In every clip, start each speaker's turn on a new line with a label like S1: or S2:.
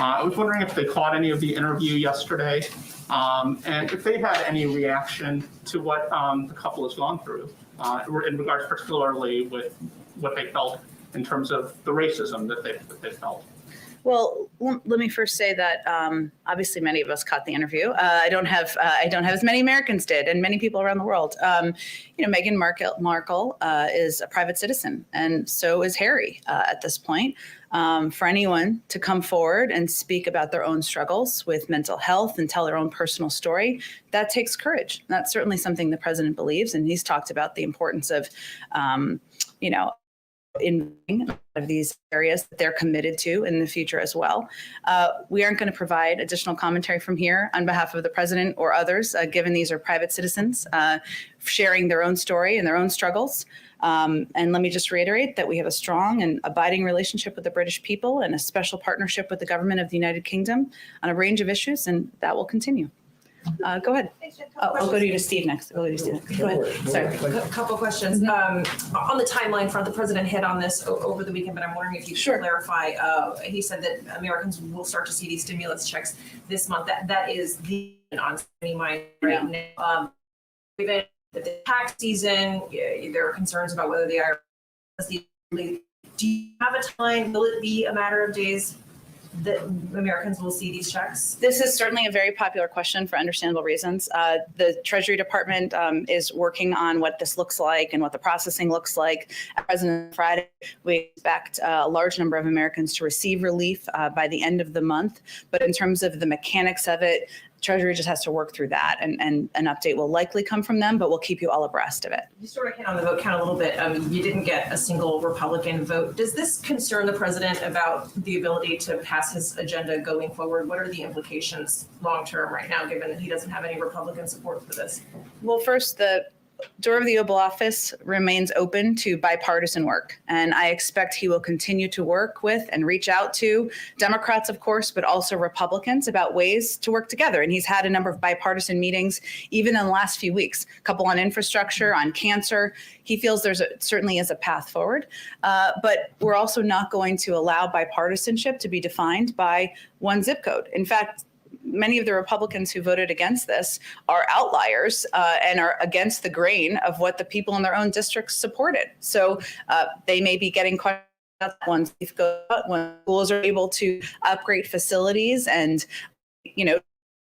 S1: I was wondering if they caught any of the interview yesterday, and if they had any reaction to what the couple has gone through in regards particularly with what they felt in terms of the racism that they felt.
S2: Well, let me first say that obviously many of us caught the interview. I don't have as many Americans did, and many people around the world. Meghan Markle is a private citizen, and so is Harry at this point. For anyone to come forward and speak about their own struggles with mental health and tell their own personal story, that takes courage. That's certainly something the president believes, and he's talked about the importance of, in of these areas that they're committed to in the future as well. We aren't going to provide additional commentary from here on behalf of the president or others, given these are private citizens sharing their own story and their own struggles. And let me just reiterate that we have a strong and abiding relationship with the British people and a special partnership with the government of the United Kingdom on a range of issues, and that will continue. Go ahead. I'll go to Steve next. Go ahead. Sorry.
S3: A couple questions. On the timeline front, the president hit on this over the weekend, but I'm wondering if you could clarify. He said that Americans will start to see these stimulus checks this month. That is the on many minds right now. Given the tax season, there are concerns about whether the IRS. Do you have a time? Will it be a matter of days that Americans will see these checks?
S2: This is certainly a very popular question for understandable reasons. The Treasury Department is working on what this looks like and what the processing looks like. As of Friday, we expect a large number of Americans to receive relief by the end of the month. But in terms of the mechanics of it, Treasury just has to work through that, and an update will likely come from them, but we'll keep you all abreast of it.
S3: You sort of hit on the vote count a little bit. You didn't get a single Republican vote. Does this concern the president about the ability to pass his agenda going forward? What are the implications long term right now, given that he doesn't have any Republican support for this?
S2: Well, first, the door of the Oval Office remains open to bipartisan work, and I expect he will continue to work with and reach out to Democrats, of course, but also Republicans about ways to work together. And he's had a number of bipartisan meetings, even in the last few weeks, a couple on infrastructure, on cancer. He feels certainly is a path forward, but we're also not going to allow bipartisanship to be defined by one zip code. In fact, many of the Republicans who voted against this are outliers and are against the grain of what the people in their own districts supported. So they may be getting questions when schools are able to upgrade facilities and,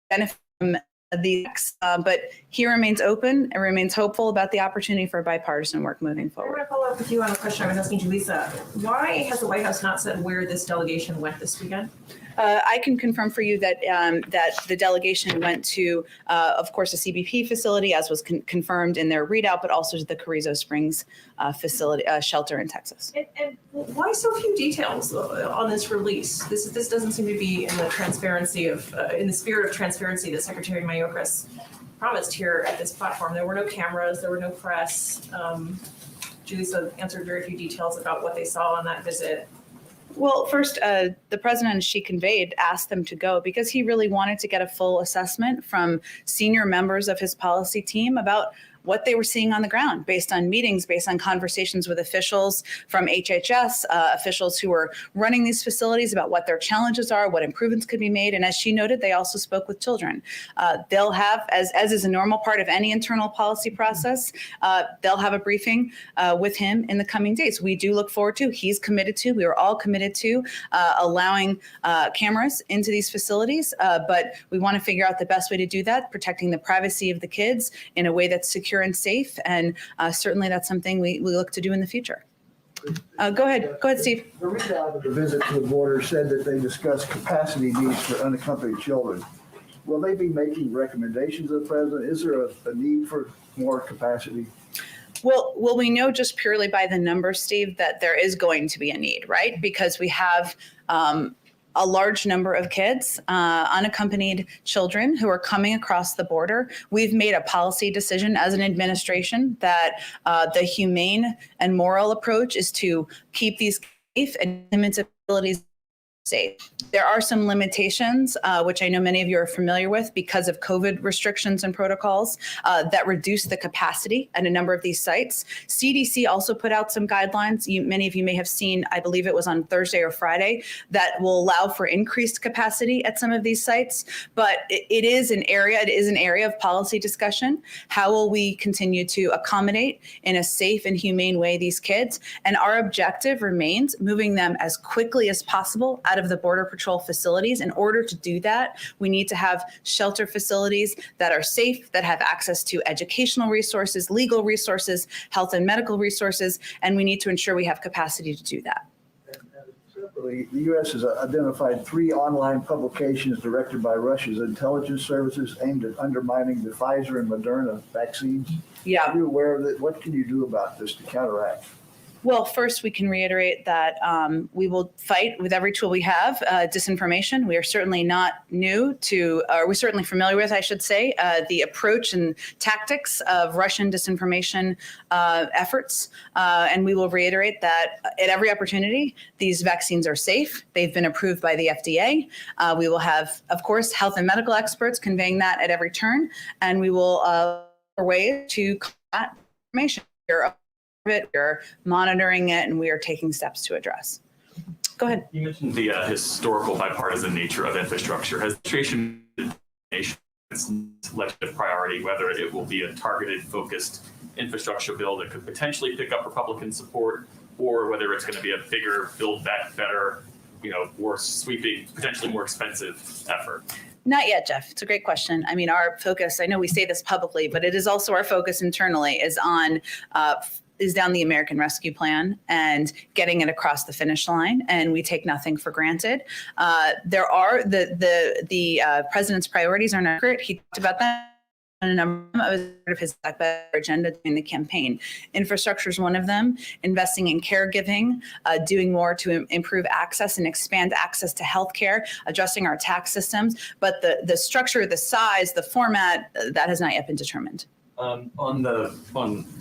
S2: benefit from these. But he remains open and remains hopeful about the opportunity for bipartisan work moving forward.
S3: I want to follow up with you on a question I was asking Julissa. Why has the White House not said where this delegation went this weekend?
S2: I can confirm for you that that the delegation went to, of course, a CBP facility, as was confirmed in their readout, but also to the Carrizo Springs facility shelter in Texas.
S3: And why so few details on this release? This doesn't seem to be in the transparency of, in the spirit of transparency that Secretary Mayorkas promised here at this platform. There were no cameras, there were no press. Julissa answered very few details about what they saw on that visit.
S2: Well, first, the president, as she conveyed, asked them to go because he really wanted to get a full assessment from senior members of his policy team about what they were seeing on the ground based on meetings, based on conversations with officials from HHS, officials who were running these facilities about what their challenges are, what improvements could be made. And as she noted, they also spoke with children. They'll have, as is a normal part of any internal policy process, they'll have a briefing with him in the coming days. We do look forward to, he's committed to, we are all committed to allowing cameras into these facilities, but we want to figure out the best way to do that, protecting the privacy of the kids in a way that's secure and safe, and certainly that's something we look to do in the future. Go ahead, Steve.
S4: The readout of the visit to the border said that they discussed capacity needs for unaccompanied children. Will they be making recommendations of the president? Is there a need for more capacity?
S2: Well, we know just purely by the numbers, Steve, that there is going to be a need, right? Because we have a large number of kids, unaccompanied children who are coming across the border. We've made a policy decision as an administration that the humane and moral approach is to keep these safe and limit abilities safe. There are some limitations, which I know many of you are familiar with because of COVID restrictions and protocols that reduce the capacity at a number of these sites. CDC also put out some guidelines. Many of you may have seen, I believe it was on Thursday or Friday, that will allow for increased capacity at some of these sites. But it is an area of policy discussion. How will we continue to accommodate in a safe and humane way these kids? And our objective remains moving them as quickly as possible out of the Border Patrol facilities. In order to do that, we need to have shelter facilities that are safe, that have access to educational resources, legal resources, health and medical resources, and we need to ensure we have capacity to do that.
S4: Separately, the U.S. has identified 3 online publications directed by Russia's intelligence services aimed at undermining the Pfizer and Moderna vaccines.
S2: Yeah.
S4: Are you aware of it? What can you do about this to counteract?
S2: Well, first, we can reiterate that we will fight with every tool we have disinformation. We are certainly not new to, or we're certainly familiar with, I should say, the approach and tactics of Russian disinformation efforts. And we will reiterate that at every opportunity, these vaccines are safe. They've been approved by the FDA. We will have, of course, health and medical experts conveying that at every turn. And we will look for ways to combat information. We're monitoring it, and we are taking steps to address. Go ahead.
S5: You mentioned the historical bipartisan nature of infrastructure. Has the administration legislative priority, whether it will be a targeted, focused infrastructure bill that could potentially pick up Republican support, or whether it's going to be a bigger, build back better, more sweeping, potentially more expensive effort?
S2: Not yet, Jeff. It's a great question. I mean, our focus, I know we say this publicly, but it is also our focus internally is down the American Rescue Plan and getting it across the finish line, and we take nothing for granted. There are the president's priorities are not accurate. He talked about that on a number of his agenda during the campaign. Infrastructure is one of them. Investing in caregiving, doing more to improve access and expand access to healthcare, adjusting our tax systems. But the structure, the size, the format, that has not yet been determined.
S5: On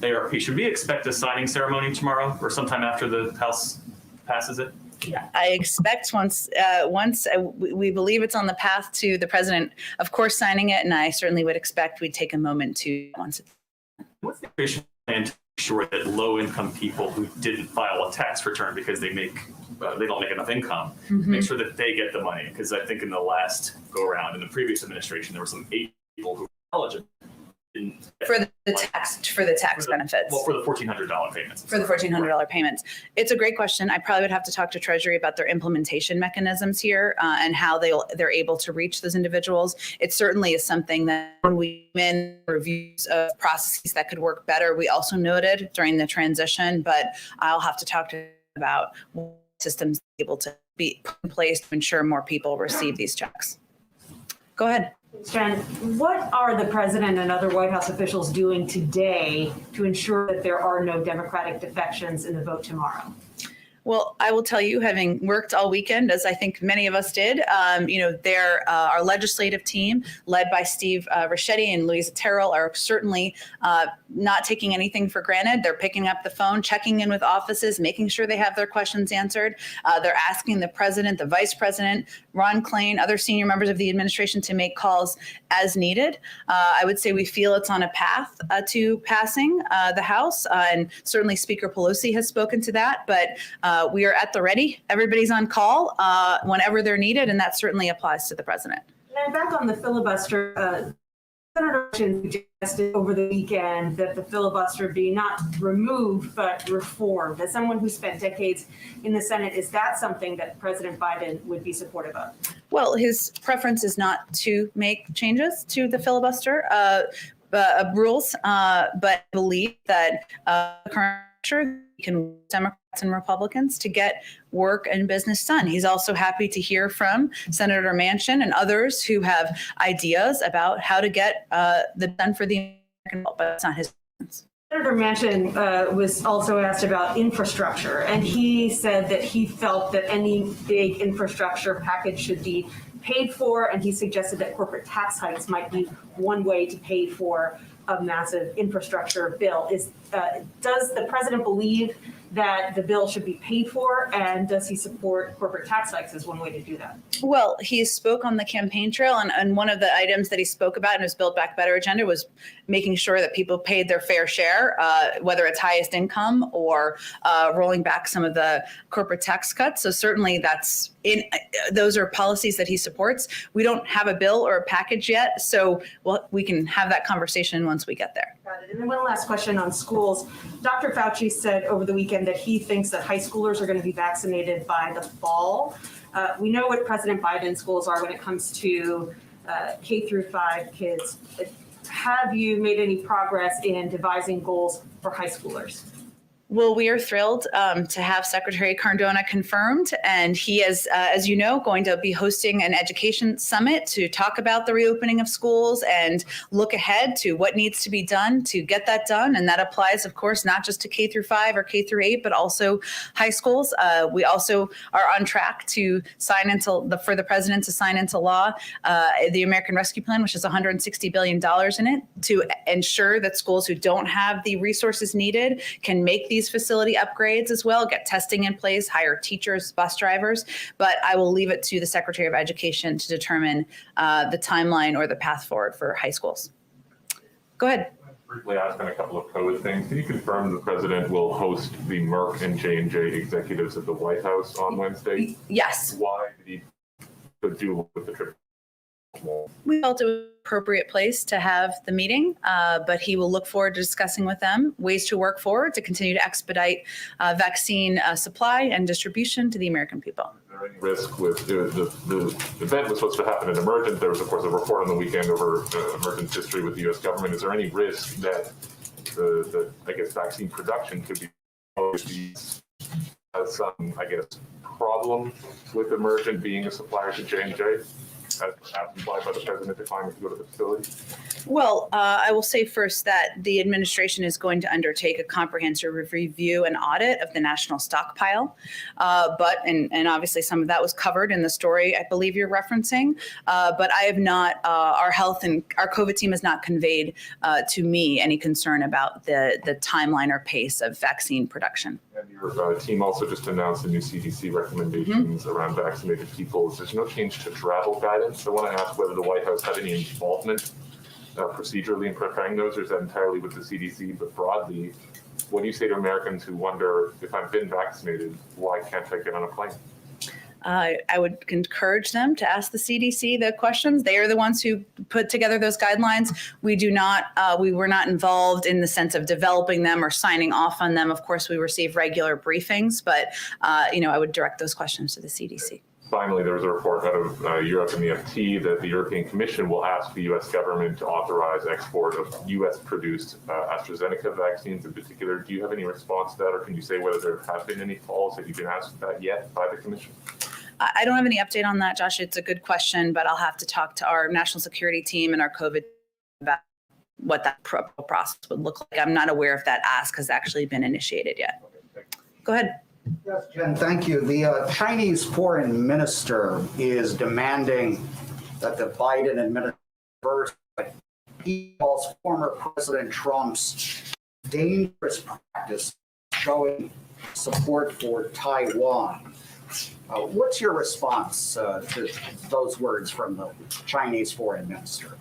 S5: ARP, should we expect a signing ceremony tomorrow or sometime after the House passes it?
S2: Yeah, I expect once we believe it's on the path to the president, of course, signing it, and I certainly would expect we'd take a moment to once it's.
S5: What's the official plan to ensure that low-income people who didn't file a tax return because they don't make enough income, make sure that they get the money? Because I think in the last go around in the previous administration, there were some 8 people who were eligible.
S2: For the tax benefits.
S5: Well, for the $1,400 payments.
S2: For the $1,400 payments. It's a great question. I probably would have to talk to Treasury about their implementation mechanisms here and how they're able to reach those individuals. It certainly is something that when we in reviews of processes that could work better, we also noted during the transition, but I'll have to talk to them about what systems able to be put in place to ensure more people receive these checks. Go ahead.
S6: Jen, what are the president and other White House officials doing today to ensure that there are no Democratic defections in the vote tomorrow?
S2: Well, I will tell you, having worked all weekend, as I think many of us did, our legislative team, led by Steve Ricchetti and Louisa Terrell, are certainly not taking anything for granted. They're picking up the phone, checking in with offices, making sure they have their questions answered. They're asking the president, the vice president, Ron Klain, other senior members of the administration to make calls as needed. I would say we feel it's on a path to passing the House, and certainly Speaker Pelosi has spoken to that, but we are at the ready. Everybody's on call whenever they're needed, and that certainly applies to the president.
S6: And back on the filibuster, Senator Manchin suggested over the weekend that the filibuster be not removed, but reformed. As someone who spent decades in the Senate, is that something that President Biden would be supportive of? Well,
S2: his preference is not to make changes to the filibuster rules, but believe that current can Democrats and Republicans to get work and business done. He's also happy to hear from Senator Manchin and others who have ideas about how to get the done for the American people, but it's not his preference.
S6: Senator Manchin was also asked about infrastructure, and he said that he felt that any big infrastructure package should be paid for, and he suggested that corporate tax hikes might be one way to pay for a massive infrastructure bill. Does the president believe that the bill should be paid for? And does he support corporate tax hikes as one way to do that?
S2: Well, he spoke on the campaign trail, and one of the items that he spoke about in his Build Back Better agenda was making sure that people paid their fair share, whether it's highest income or rolling back some of the corporate tax cuts. So certainly those are policies that he supports. We don't have a bill or a package yet, so we can have that conversation once we get there.
S6: Got it. And then one last question on schools. Dr. Fauci said over the weekend that he thinks that high schoolers are going to be vaccinated by the fall. We know what President Biden's goals are when it comes to K through 5 kids. Have you made any progress in devising goals for high schoolers?
S2: Well, we are thrilled to have Secretary Cardona confirmed, and he is, as you know, going to be hosting an education summit to talk about the reopening of schools and look ahead to what needs to be done to get that done. And that applies, of course, not just to K through 5 or K through 8, but also high schools. We also are on track to for the president to sign into law the American Rescue Plan, which has $160 billion in it, to ensure that schools who don't have the resources needed can make these facility upgrades as well, get testing in place, hire teachers, bus drivers. But I will leave it to the Secretary of Education to determine the timeline or the path forward for high schools. Go ahead.
S7: Briefly ask on a couple of COVID things. Can you confirm the president will host the Merck and J&J executives at the White House on Wednesday?
S2: Yes.
S7: Why did he do with the trip?
S2: We felt it was an appropriate place to have the meeting, but he will look forward to discussing with them ways to work forward to continue to expedite vaccine supply and distribution to the American people.
S7: Is there any risk with the event was supposed to happen in Emergent? There was, of course, a report on the weekend over Emergent's history with the U.S. government. Is there any risk that the vaccine production could be some, problem with Emergent being a supplier to J&J? As implied by the president declining to go to the facility?
S2: Well, I will say first that the administration is going to undertake a comprehensive review and audit of the national stockpile. And obviously some of that was covered in the story I believe you're referencing. But I have not, our health and our COVID team has not conveyed to me any concern about the timeline or pace of vaccine production.
S7: And your team also just announced the new CDC recommendations around vaccinated people. There's no change to travel guidance. I want to ask whether the White House had any involvement procedurally in preparing those, or is that entirely with the CDC? But broadly, what do you say to Americans who wonder, if I've been vaccinated, why can't I get on a plane?
S2: I would encourage them to ask the CDC the questions. They are the ones who put together those guidelines. We were not involved in the sense of developing them or signing off on them. Of course, we receive regular briefings, but I would direct those questions to the CDC.
S7: Finally, there was a report out of Europe and the FT that the European Commission will ask the U.S. government to authorize export of U.S.-produced AstraZeneca vaccines in particular. Do you have any response to that, or can you say whether there have been any calls? Have you been asked that yet by the Commission?
S2: I don't have any update on that, Josh. It's a good question, but I'll have to talk to our national security team and our COVID about what that process would look like. I'm not aware if that ask has actually been initiated yet. Go ahead.
S8: Yes, Jen, thank you. The Chinese foreign minister is demanding that the Biden administration reverse what he calls former President Trump's dangerous practice showing support for Taiwan. What's your response to those words from the Chinese foreign minister?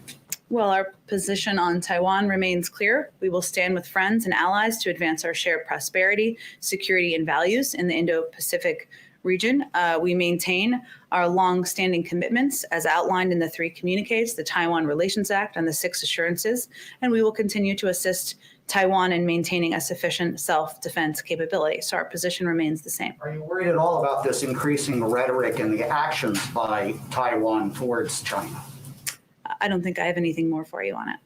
S2: Well, our position on Taiwan remains clear. We will stand with friends and allies to advance our shared prosperity, security, and values in the Indo-Pacific region. We maintain our long-standing commitments as outlined in the 3 communiques, the Taiwan Relations Act and the 6 assurances, and we will continue to assist Taiwan in maintaining a sufficient self-defense capability. So our position remains the same.
S8: Are you worried at all about this increasing rhetoric and the actions by Taiwan towards China?
S2: I don't think I have anything more for you on it.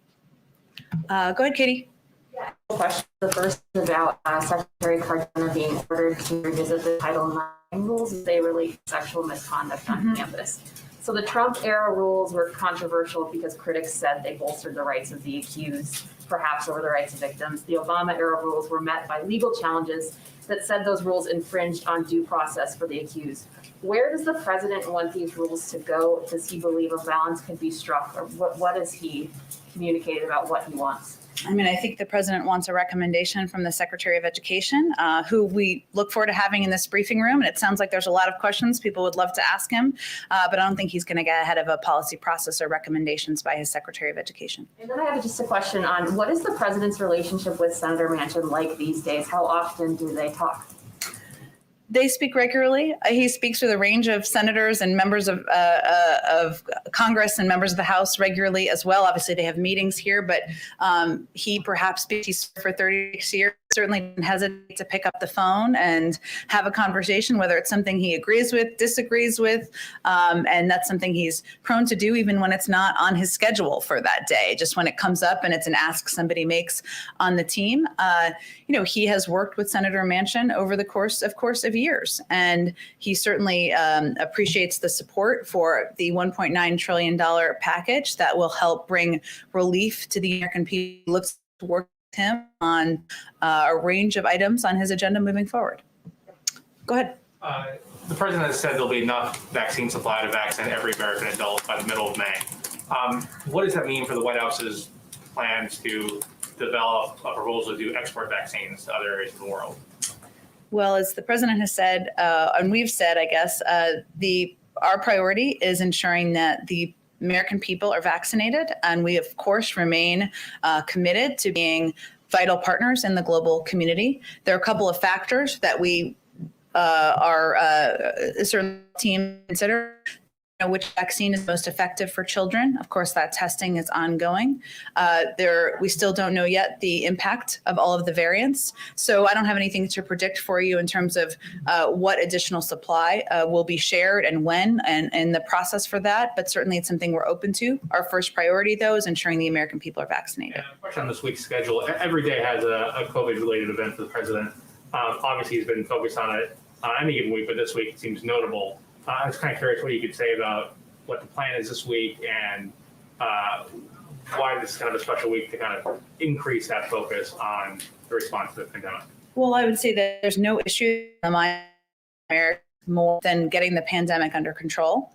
S2: Go ahead, Katie.
S9: Yeah, question. The first is about Secretary Cardona being ordered to revisit the Title IX rules as they relate to sexual misconduct on campus. So the Trump-era rules were controversial because critics said they bolstered the rights of the accused, perhaps over the rights of victims. The Obama-era rules were met by legal challenges that said those rules infringed on due process for the accused. Where does the president want these rules to go? Does he believe a balance can be struck, or what has he communicated about what he wants?
S2: I mean, I think the president wants a recommendation from the Secretary of Education, who we look forward to having in this briefing room. And it sounds like there's a lot of questions people would love to ask him, but I don't think he's going to get ahead of a policy process or recommendations by his Secretary of Education.
S9: And then I have just a question on what is the president's relationship with Senator Manchin like these days? How often do they talk?
S2: They speak regularly. He speaks with a range of senators and members of Congress and members of the House regularly as well. Obviously, they have meetings here, but he perhaps speaks for 36 years. Certainly didn't hesitate to pick up the phone and have a conversation, whether it's something he agrees with, disagrees with, and that's something he's prone to do even when it's not on his schedule for that day. Just when it comes up and it's an ask somebody makes on the team. He has worked with Senator Manchin over the course of years, and he certainly appreciates the support for the $1.9 trillion package that will help bring relief to the American people. He looks to work with him on a range of items on his agenda moving forward. Go ahead.
S10: The president has said there'll be enough vaccine supply to vaccinate every American adult by the middle of May. What does that mean for the White House's plans to develop a proposal to do export vaccines to other areas of the world?
S2: Well, as the president has said, and we've said, I guess, our priority is ensuring that the American people are vaccinated, and we, of course, remain committed to being vital partners in the global community. There are a couple of factors that we are certainly team consider. Which vaccine is most effective for children. Of course, that testing is ongoing. We still don't know yet the impact of all of the variants. So I don't have anything to predict for you in terms of what additional supply will be shared and when and the process for that. But certainly it's something we're open to. Our first priority, though, is ensuring the American people are vaccinated.
S10: And a question on this week's schedule. Every day has a COVID-related event for the president. Obviously, he's been focused on it any given week, but this week it seems notable. I was kind of curious what you could say about what the plan is this week and why this is kind of a special week to kind of increase that focus on the response to the pandemic.
S2: Well, I would say that there's no issue in my America more than getting the pandemic under control.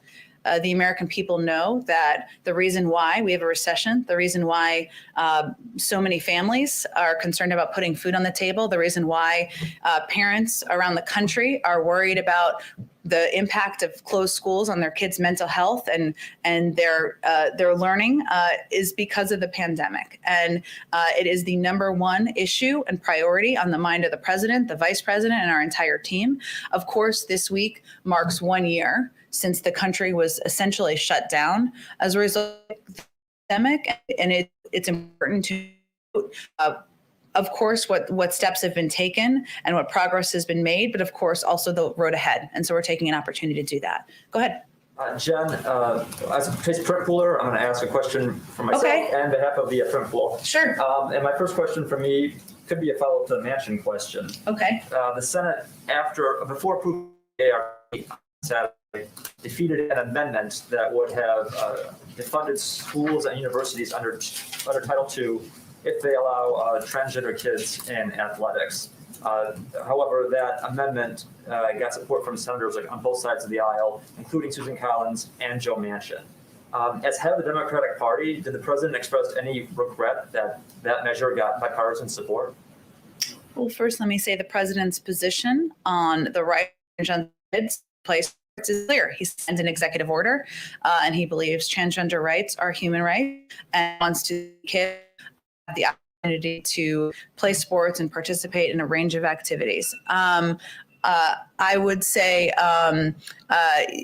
S2: The American people know that the reason why we have a recession, the reason why so many families are concerned about putting food on the table, the reason why parents around the country are worried about the impact of closed schools on their kids' mental health and their learning is because of the pandemic. And it is the number one issue and priority on the mind of the president, the vice president, and our entire team. Of course, this week marks 1 year since the country was essentially shut down as a result of the pandemic. And it's important to of course, what steps have been taken and what progress has been made, but of course, also the road ahead. And so we're taking an opportunity to do that. Go ahead.
S11: Jen, as a print pooler, I'm going to ask a question for myself and behalf of the print pool.
S2: Sure.
S11: And my first question for me could be a follow-up to the Manchin question.
S2: Okay.
S11: The Senate, before approving ARP Saturday, defeated an amendment that would have defunded schools and universities under Title II if they allow transgender kids in athletics. However, that amendment got support from senators on both sides of the aisle, including Susan Collins and Joe Manchin. As head of the Democratic Party, did the president express any regret that that measure got bipartisan support?
S2: Well, first, let me say the president's position on the right to transgender kids place is clear. He signed an executive order, and he believes transgender rights are human rights and wants to give the opportunity to play sports and participate in a range of activities. I would say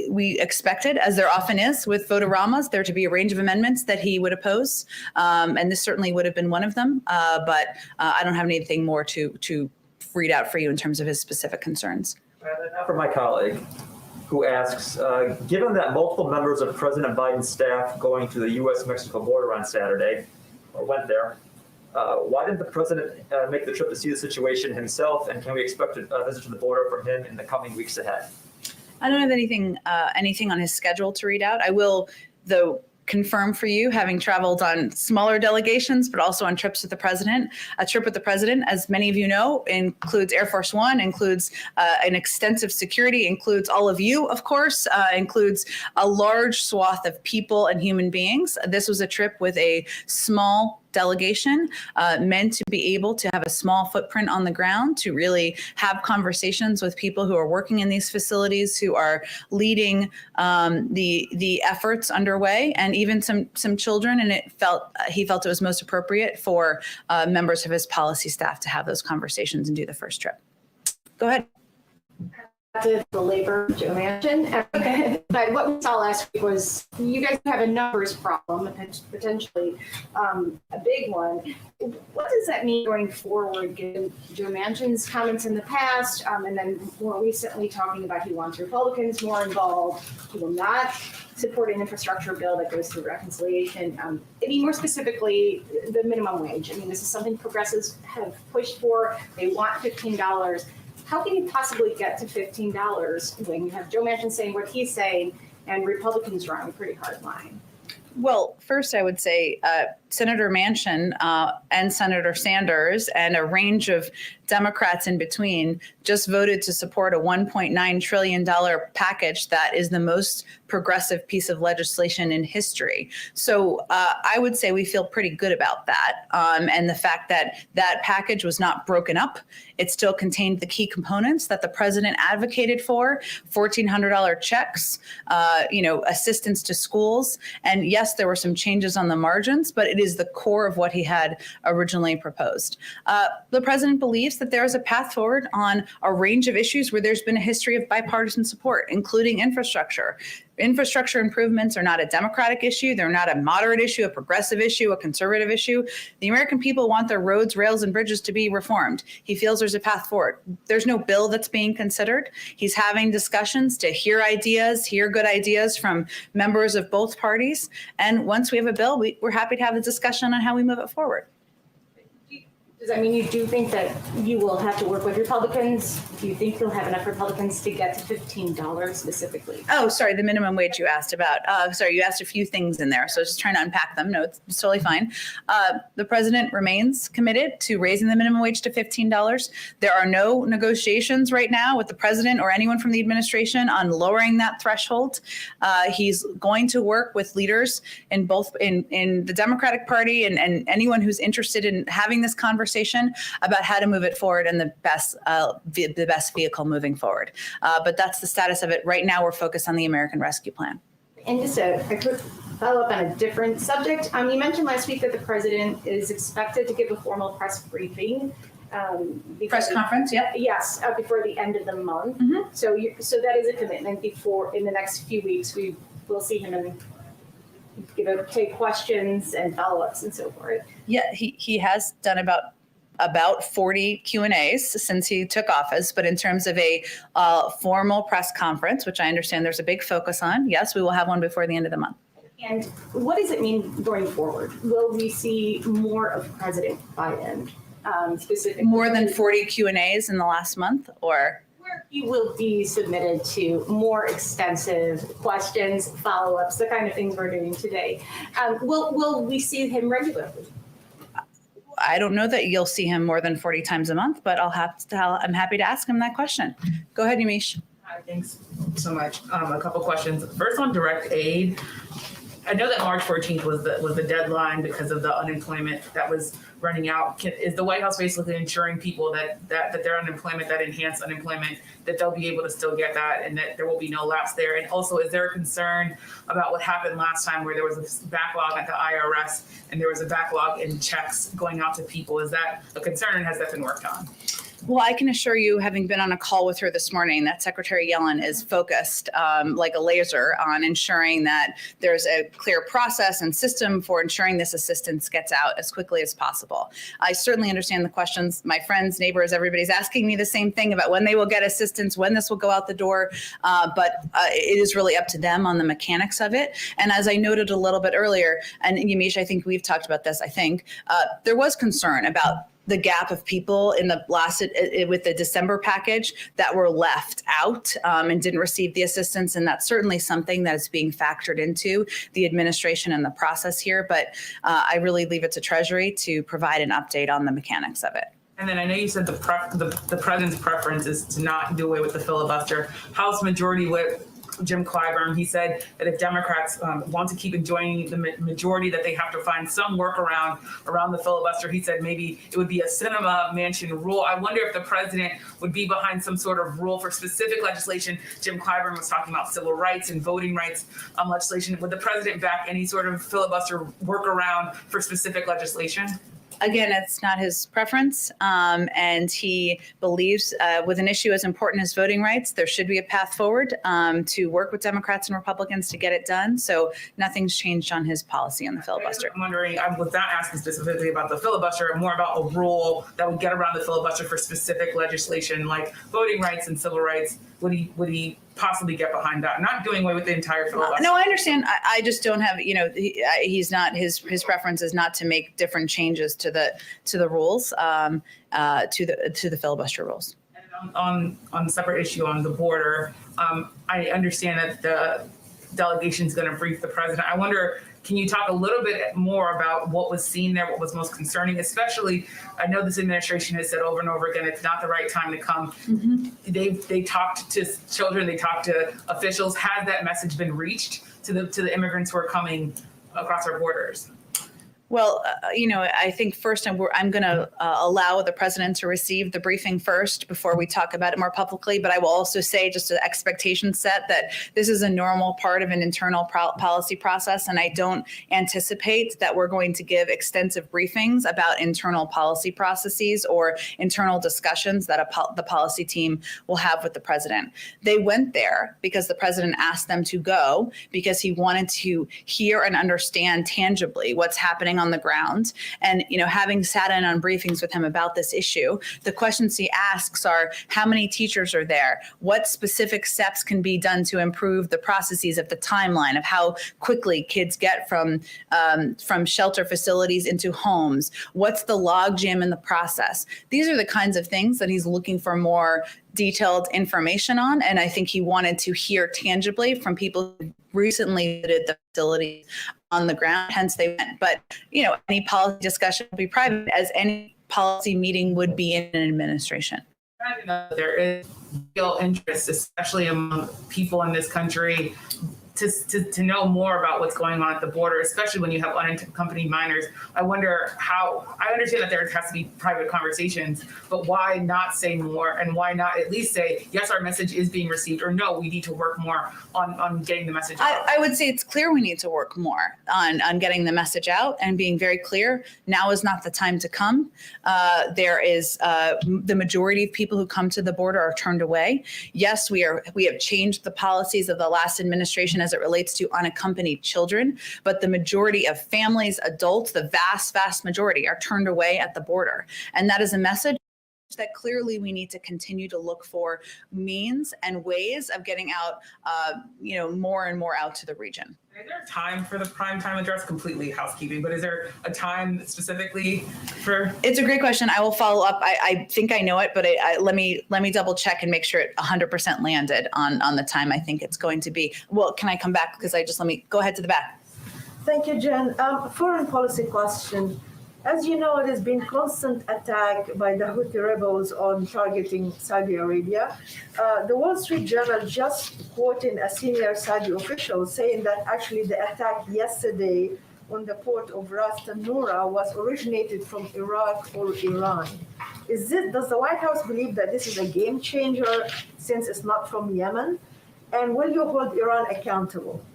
S2: we expected, as there often is with vote-a-ramas, there to be a range of amendments that he would oppose, and this certainly would have been one of them. But I don't have anything more to read out for you in terms of his specific concerns.
S11: And now for my colleague, who asks, given that multiple members of President Biden's staff going to the U.S.-Mexico border on Saturday, or went there, why didn't the president make the trip to see the situation himself, and can we expect a visit to the border from him in the coming weeks ahead?
S2: I don't have anything on his schedule to read out. I will, though, confirm for you, having traveled on smaller delegations, but also on trips with the president. A trip with the president, as many of you know, includes Air Force One, includes an extensive security, includes all of you, of course, includes a large swath of people and human beings. This was a trip with a small delegation meant to be able to have a small footprint on the ground, to really have conversations with people who are working in these facilities, who are leading the efforts underway, and even some children. And he felt it was most appropriate for members of his policy staff to have those conversations and do the first trip. Go ahead.
S6: The labor Joe mentioned, but what we saw last week was you guys have a numbers problem, potentially a big one. What does that mean going forward, given Joe Manchin's comments in the past, and then more recently talking about he wants Republicans more involved, he will not support an infrastructure bill that goes through reconciliation. I mean, more specifically, the minimum wage. I mean, this is something progressives have pushed for. They want $15. How can you possibly get to $15 when you have Joe Manchin saying what he's saying and Republicans drawing a pretty hard line?
S2: Well, first, I would say Senator Manchin and Senator Sanders and a range of Democrats in between just voted to support a $1.9 trillion package that is the most progressive piece of legislation in history. So I would say we feel pretty good about that. And the fact that that package was not broken up, it still contained the key components that the president advocated for: $1,400 checks, assistance to schools. And yes, there were some changes on the margins, but it is the core of what he had originally proposed. The president believes that there is a path forward on a range of issues where there's been a history of bipartisan support, including infrastructure. Infrastructure improvements are not a Democratic issue. They're not a moderate issue, a progressive issue, a conservative issue. The American people want their roads, rails, and bridges to be reformed. He feels there's a path forward. There's no bill that's being considered. He's having discussions to hear good ideas from members of both parties. And once we have a bill, we're happy to have a discussion on how we move it forward.
S6: Does that mean you do think that you will have to work with Republicans? Do you think you'll have enough Republicans to get to $15 specifically?
S2: Oh, sorry, the minimum wage you asked about. You asked a few things in there, so I was just trying to unpack them. No, it's totally fine. The president remains committed to raising the minimum wage to $15. There are no negotiations right now with the president or anyone from the administration on lowering that threshold. He's going to work with leaders in the Democratic Party and anyone who's interested in having this conversation about how to move it forward and the best vehicle moving forward. But that's the status of it. Right now, we're focused on the American Rescue Plan.
S6: And just a quick follow-up on a different subject. You mentioned last week that the president is expected to give a formal press briefing.
S2: Press conference, yeah.
S6: Yes, before the end of the month.
S2: Mm-hmm.
S6: So that is a commitment. In the next few weeks, we will see him and take questions and follow-ups and so forth.
S2: Yeah, he has done about 40 Q&As since he took office. But in terms of a formal press conference, which I understand there's a big focus on, yes, we will have one before the end of the month.
S6: And what does it mean going forward? Will we see more of President Biden specifically?
S2: More than 40 Q&As in the last month, or?
S6: Where he will be submitted to more extensive questions, follow-ups, the kind of things we're doing today. Will we see him regularly?
S2: I don't know that you'll see him more than 40 times a month, but I'm happy to ask him that question. Go ahead, Yamiche.
S12: Hi, thanks so much. A couple questions. First, on direct aid, I know that March 14th was the deadline because of the unemployment that was running out. Is the White House basically ensuring people that their unemployment, that enhanced unemployment, that they'll be able to still get that and that there will be no lapse there? And also, is there a concern about what happened last time where there was a backlog at the IRS and there was a backlog in checks going out to people? Is that a concern and has that been worked on?
S2: Well, I can assure you, having been on a call with her this morning, that Secretary Yellen is focused like a laser on ensuring that there's a clear process and system for ensuring this assistance gets out as quickly as possible. I certainly understand the questions. My friends, neighbors, everybody's asking me the same thing about when they will get assistance, when this will go out the door. But it is really up to them on the mechanics of it. And as I noted a little bit earlier, and Yamiche, I think we've talked about this, there was concern about the gap of people in the last with the December package that were left out and didn't receive the assistance. And that's certainly something that is being factored into the administration and the process here. But I really leave it to Treasury to provide an update on the mechanics of it.
S12: And then I know you said the president's preference is to not do away with the filibuster. House Majority Whip Jim Clyburn. He said that if Democrats want to keep enjoying the majority, that they have to find some workaround around the filibuster. He said maybe it would be a cinema mansion rule. I wonder if the president would be behind some sort of rule for specific legislation. Jim Clyburn was talking about civil rights and voting rights legislation. Would the president back any sort of filibuster workaround for specific legislation?
S2: Again, it's not his preference, and he believes with an issue as important as voting rights, there should be a path forward to work with Democrats and Republicans to get it done. So nothing's changed on his policy on the filibuster.
S12: I'm wondering, I was not asking specifically about the filibuster, more about a rule that would get around the filibuster for specific legislation like voting rights and civil rights. Would he possibly get behind that? Not doing away with the entire filibuster.
S2: No, I understand. I just don't have, he's not, his preference is not to make different changes to the rules, to the filibuster rules.
S12: And on a separate issue on the border, I understand that the delegation is going to brief the president. I wonder, can you talk a little bit more about what was seen there, what was most concerning? Especially, I know this administration has said over and over again, it's not the right time to come. Mm-hmm. They talked to children, they talked to officials. Has that message been reached to the immigrants who are coming across our borders?
S2: Well, I think first I'm going to allow the president to receive the briefing first before we talk about it more publicly. But I will also say, just an expectation set, that this is a normal part of an internal policy process. And I don't anticipate that we're going to give extensive briefings about internal policy processes or internal discussions that the policy team will have with the president. They went there because the president asked them to go, because he wanted to hear and understand tangibly what's happening on the ground. And, having sat in on briefings with him about this issue, the questions he asks are, how many teachers are there? What specific steps can be done to improve the processes of the timeline of how quickly kids get from shelter facilities into homes? What's the logjam in the process? These are the kinds of things that he's looking for more detailed information on. And I think he wanted to hear tangibly from people who recently visited the facility on the ground, hence they went. But, any policy discussion will be private, as any policy meeting would be in an administration.
S12: There is real interest, especially among people in this country, to know more about what's going on at the border, especially when you have unaccompanied minors. I wonder I understand that there has to be private conversations, but why not say more, and why not at least say, yes, our message is being received, or no, we need to work more on getting the message out?
S2: I would say it's clear we need to work more on getting the message out and being very clear. Now is not the time to come. There is the majority of people who come to the border are turned away. Yes, we have changed the policies of the last administration as it relates to unaccompanied children, but the majority of families, adults, the vast majority are turned away at the border. And that is a message that clearly we need to continue to look for means and ways of getting out, more and more out to the region.
S12: Is there a time for the prime time address? Completely housekeeping, but is there a time specifically for?
S2: It's a great question. I will follow up. I think I know it, but let me double check and make sure it 100% landed on the time I think it's going to be. Well, can I come back? Because let me go ahead to the back.
S6: Thank you, Jen. Foreign policy question. As you know, it has been constant attack by the Houthi rebels on targeting Saudi Arabia. The Wall Street Journal just quoting a senior Saudi official saying that actually the attack yesterday on the port of Ras Tanura was originated from Iraq or Iran. Does the White House believe that this is a game changer since it's not from Yemen? And will you hold Iran accountable?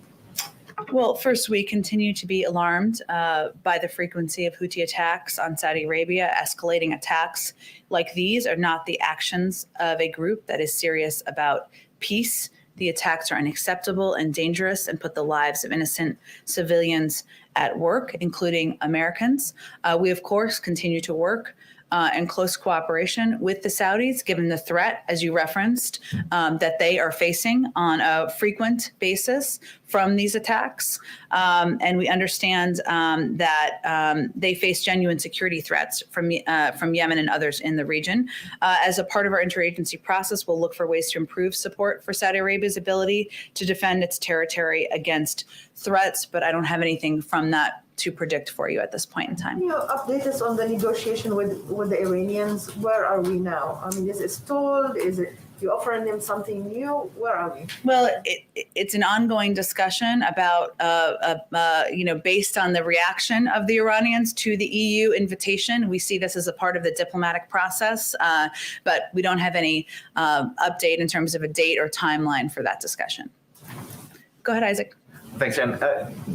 S2: Well, first, we continue to be alarmed by the frequency of Houthi attacks on Saudi Arabia. Escalating attacks like these are not the actions of a group that is serious about peace. The attacks are unacceptable and dangerous and put the lives of innocent civilians at work, including Americans. We, of course, continue to work in close cooperation with the Saudis, given the threat, as you referenced, that they are facing on a frequent basis from these attacks. And we understand that they face genuine security threats from Yemen and others in the region. As a part of our interagency process, we'll look for ways to improve support for Saudi Arabia's ability to defend its territory against threats, but I don't have anything from that to predict for you at this point in time.
S6: Can you update us on the negotiation with the Iranians? Where are we now? I mean, is it stalled? Is it You offering them something new? Where are we?
S2: Well, it's an ongoing discussion about, based on the reaction of the Iranians to the EU invitation. We see this as a part of the diplomatic process, but we don't have any update in terms of a date or timeline for that discussion. Go ahead, Isaac.
S13: Thanks, Jen.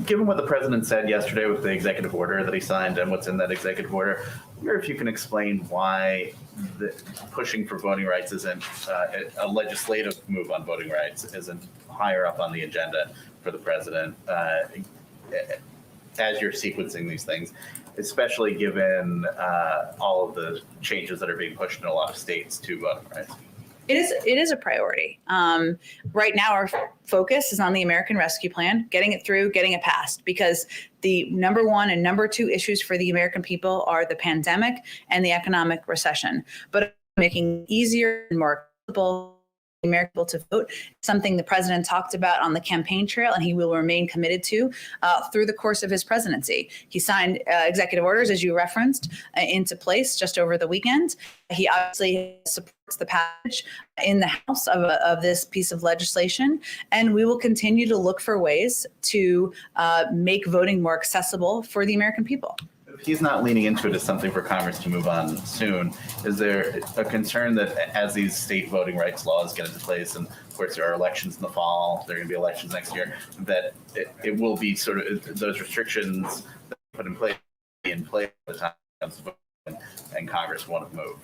S13: Given what the president said yesterday with the executive order that he signed and what's in that executive order, I wonder if you can explain why pushing for voting rights isn't a legislative move on voting rights isn't higher up on the agenda for the president as you're sequencing these things, especially given all of the changes that are being pushed in a lot of states to voting rights.
S2: It is a priority. Right now, our focus is on the American Rescue Plan, getting it through, getting it passed, because the number one and number two issues for the American people are the pandemic and the economic recession. But making it easier and more accessible for the American people to vote, something the president talked about on the campaign trail, and he will remain committed to through the course of his presidency. He signed executive orders, as you referenced, into place just over the weekend. He obviously supports the passage in the House of this piece of legislation, and we will continue to look for ways to make voting more accessible for the American people.
S13: If he's not leaning into it as something for Congress to move on soon, is there a concern that as these state voting rights laws get into place, and of course there are elections in the fall, there are going to be elections next year, that it will be sort of those restrictions that are put in place at the time of voting, and Congress won't have moved?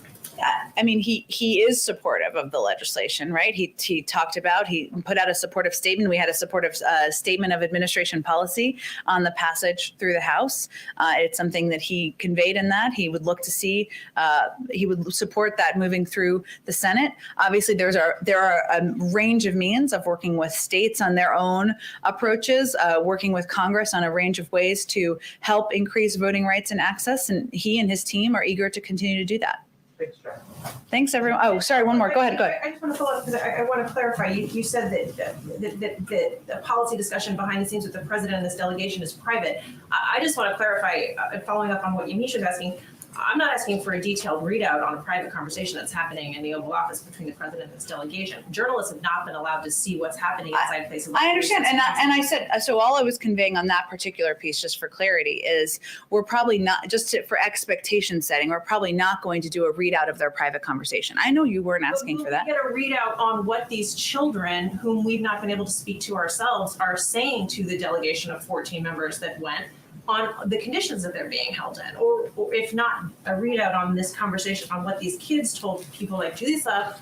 S2: I mean, he is supportive of the legislation, right? He talked about, he put out a supportive statement. We had a supportive statement of administration policy on the passage through the House. It's something that he conveyed in that. He would look to see, he would support that moving through the Senate. Obviously, there are a range of means of working with states on their own approaches, working with Congress on a range of ways to help increase voting rights and access. And he and his team are eager to continue to do that. Thanks, everyone. Oh, sorry, one more. Go ahead.
S3: I just want to follow up because I want to clarify. You said that the policy discussion behind the scenes with the president and this delegation is private. I just want to clarify, following up on what Yamiche was asking, I'm not asking for a detailed readout on a private conversation that's happening in the Oval Office between the president and this delegation. Journalists have not been allowed to see what's happening inside places.
S2: I understand. And I said, so all I was conveying on that particular piece, just for clarity, is we're probably not, for expectation setting, we're probably not going to do a readout of their private conversation. I know you weren't asking for that.
S3: Get a readout on what these children, whom we've not been able to speak to ourselves, are saying to the delegation of 14 members that went, on the conditions that they're being held in, or if not a readout on this conversation on what these kids told people like Julissa,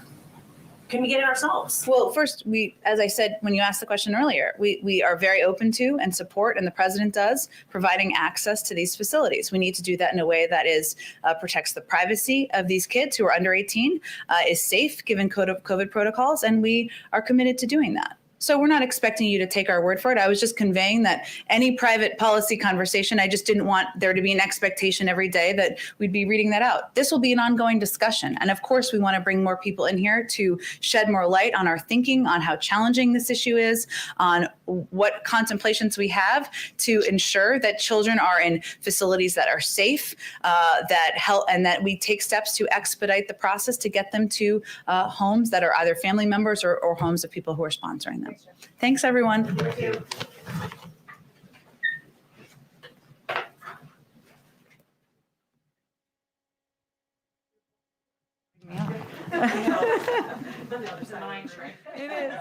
S3: can we get it ourselves?
S2: Well, first, as I said when you asked the question earlier, we are very open to and support, and the president does, providing access to these facilities. We need to do that in a way that is protects the privacy of these kids who are under 18, is safe given COVID protocols, and we are committed to doing that. So we're not expecting you to take our word for it. I was just conveying that any private policy conversation, I just didn't want there to be an expectation every day that we'd be reading that out. This will be an ongoing discussion. And of course, we want to bring more people in here to shed more light on our thinking, on how challenging this issue is, on what contemplations we have to ensure that children are in facilities that are safe, that help, and that we take steps to expedite the process to get them to homes that are either family members or homes of people who are sponsoring them. Thanks, everyone.
S3: Thank you.
S2: It is.